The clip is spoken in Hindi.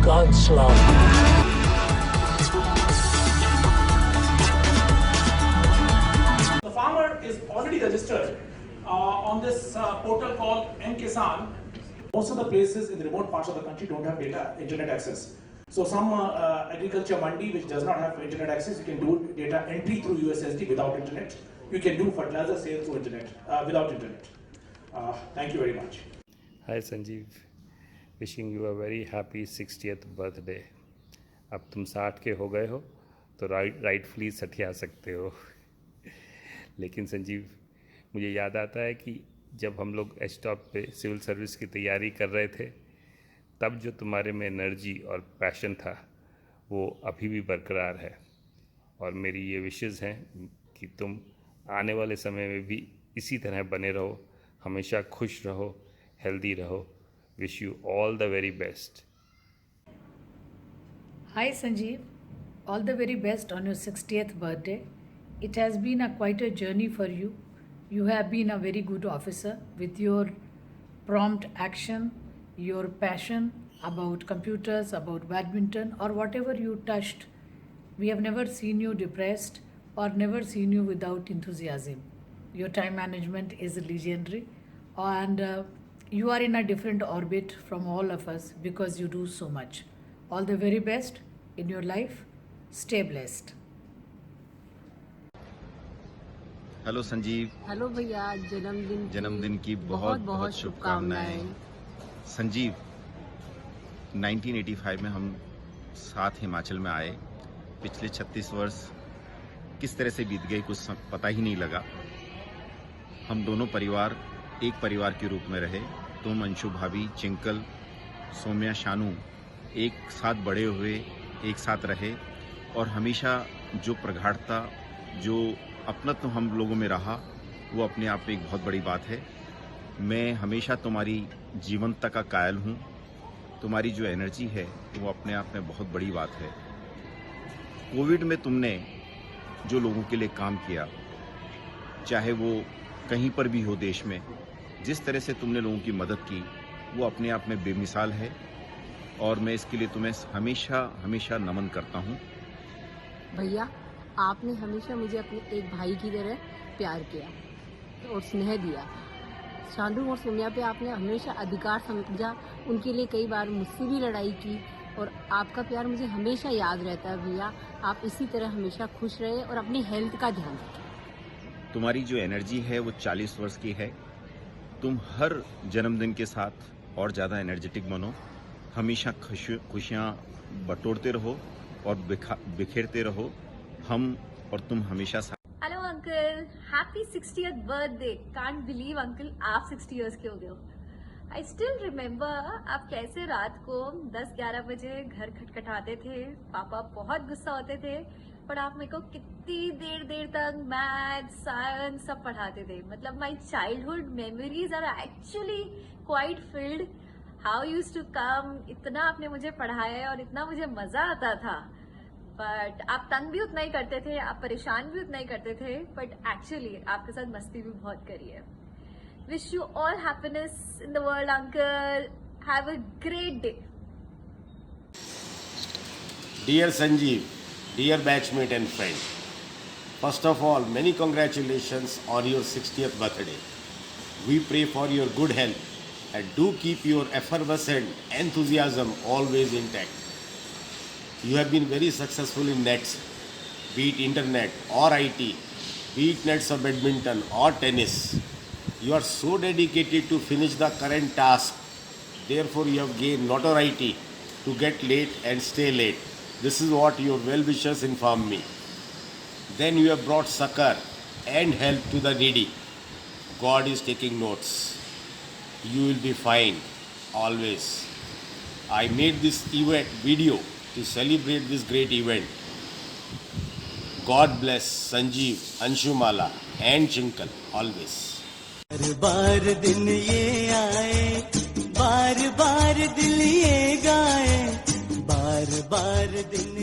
can't slum. The farmer is already registered on this portal called M-Kisan. Most of the places in the remote parts of the country don't have internet access. So some agriculture mandi which does not have internet access, you can do data entry through USSD without internet. You can do fertilizer sale through internet, without internet. Thank you very much. Hi Sanjeev, wishing you a very happy 60th birthday. अब तुम 60 के हो गए हो तो राइटफुली सठिया सकते हो। लेकिन संजीव, मुझे याद आता है कि जब हम लोग एच-टॉप पे सिविल सर्विस की तैयारी कर रहे थे, तब जो तुम्हारे में एनर्जी और पैशन था वो अभी भी बरकरार है। और मेरी ये विशेज़ हैं कि तुम आने वाले समय में भी इसी तरह बने रहो, हमेशा खुश रहो, हेल्दी रहो। Wish you all the very best. Hi Sanjeev, all the very best on your 60th birthday. It has been quite a journey for you. You have been a very good officer with your prompt action, your passion about computers, about badminton or whatever you touched. We have never seen you depressed or never seen you without enthusiasm. Your time management is legendary and you are in a different orbit from all of us because you do so much. All the very best in your life. Stay blessed. Hello Sanjeev. Hello भैया, जन्मदिन की बहुत बहुत शुभकामनाएं। संजीव, 1985 में हम साथ हिमाचल में आए। पिछले 36 वर्ष किस तरह से बीत गए कुछ पता ही नहीं लगा। हम दोनों परिवार एक परिवार के रूप में रहे। तुम, अंशु भाभी, चिंकल, सोम्या, शानू एक साथ बड़े हुए, एक साथ रहे और हमेशा जो प्रगाढ़ता, जो अपनत्व हम लोगों में रहा, वो अपने आप में एक बहुत बड़ी बात है। मैं हमेशा तुम्हारी जीवंतता का कायल हूँ। तुम्हारी जो एनर्जी है वो अपने आप में बहुत बड़ी बात है। कोविड में तुमने जो लोगों के लिए काम किया, चाहे वो कहीं पर भी हो देश में, जिस तरह से तुमने लोगों की मदद की, वो अपने आप में बेमिसाल है और मैं इसके लिए तुम्हें हमेशा हमेशा नमन करता हूँ। भैया, आपने हमेशा मुझे अपने एक भाई की तरह प्यार किया और स्नेह दिया। शांडू और सोनिया पे आपने हमेशा अधिकार समझा, उनके लिए कई बार मुझसे भी लड़ाई की और आपका प्यार मुझे हमेशा याद रहता है। भैया, आप इसी तरह हमेशा खुश रहे और अपनी हेल्थ का ध्यान रखें। तुम्हारी जो एनर्जी है वो 40 वर्ष की है। तुम हर जन्मदिन के साथ और ज़्यादा एनर्जेटिक बनो, हमेशा खुशियाँ बटोरते रहो और बिखेरते रहो। हम और तुम हमेशा साथ। Hello uncle, happy 60th birthday. Can't believe uncle, आप 60 इयर्स के हो गए हो। आई स्टिल रिमेम्बर आप कैसे रात को 10-11 बजे घर खटखटाते थे। पापा बहुत गुस्सा होते थे, पर आप मेरे को कितनी देर तक मैथ, साइंस सब पढ़ाते थे। मतलब my childhood memories are actually quite filled. How use to come, इतना आपने मुझे पढ़ाया है और इतना मुझे मजा आता था। बट आप तंग भी उतना ही करते थे, आप परेशान भी उतना ही करते थे, बट एक्चुअली आपके साथ मस्ती भी बहुत करी है। Wish you all happiness in the world uncle. Have a great day. Dear Sanjeev, dear batchmate and friend, first of all, many congratulations on your 60th birthday. We pray for your good health and do keep your effervescent enthusiasm always intact. You have been very successful in nets, be it internet or IT, be it nets of badminton or tennis. You are so dedicated to finish the current task. Therefore, you have gained notoriety to get late and stay late. This is what your well-wishers inform me. Then you have brought succor and help to the needy. God is taking notes. You will be fine, always. I made this video to celebrate this great event. God bless Sanjeev, Anshumala and Chinkal always. बार दिन ये आए, बार बार दिल ये गाए, बार बार दिन